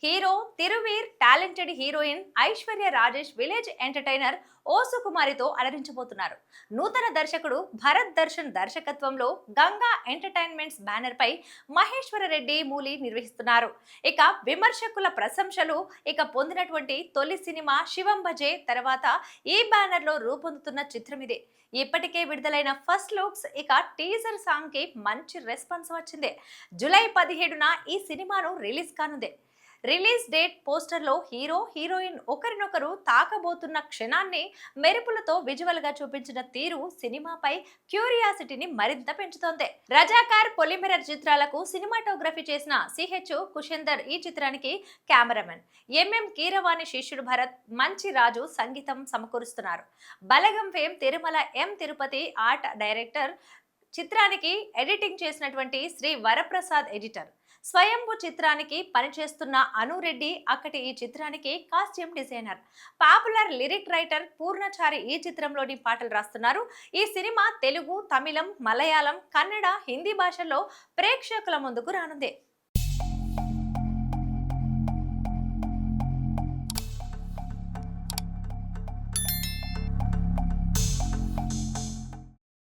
Hero Thiruveer talented heroine Aishwarya Rajesh village entertainer ఓసు కుమారితో అలరించబోతున్నారు. నూతన దర్శకుడు భరత్ దర్శన్ దర్శకత్వంలో గంగా ఎంటర్టైన్మెంట్స్ బ్యానర్ పై మహేశ్వర రెడ్డి మూలి నిర్వహిస్తున్నారు. ఇక విమర్శకుల ప్రశంసలు పొందినటువంటి తొలి సినిమా శివం భజే తర్వాత ఈ బ్యానర్ లో రూపొందుతున్న చిత్రం ఇదే. ఇప్పటికే విడుదలైన ఫస్ట్ లుక్స్ టీజర్ సాంగ్ కి మంచి రెస్పాన్స్ వచ్చింది. జూలై 17న ఈ సినిమాను రిలీజ్ కానుంది. రిలీజ్ డేట్ పోస్టర్ లో హీరో హీరోయిన్ ఒకరినొకరు తాకబోతున్న క్షణాన్ని మెరుపులతో విజువల్ గా చూపించిన తీరు సినిమాపై క్యూరియాసిటీని మరింత పెంచుతోంది. రజాకార్ పొలిమెరర్ చిత్రాలకు సినిమాటోగ్రఫీ చేసిన సిహెచ్ కుషేందర్ ఈ చిత్రానికి కెమెరామెన్. కీరవాణి శిష్యుడు భరత్ మంచి రాజు సంగీతం సమకూరుస్తున్నారు. Balagam fame Tirumala Tirupati art director. చిత్రానికి ఎడిటింగ్ చేసినటువంటి శ్రీ వరప్రసాద్ ఎడిటర్. స్వయంభు చిత్రానికి పనిచేస్తున్న అనురెడ్డి అక్కడి ఈ చిత్రానికి costume designer. Popular lyric writer Purnachari ఈ చిత్రంలోని పాటలు రాస్తున్నారు. ఈ సినిమా తెలుగు, తమిళం, మలయాళం, కన్నడ, హిందీ భాషల్లో ప్రేక్షకుల ముందుకు రానుంది.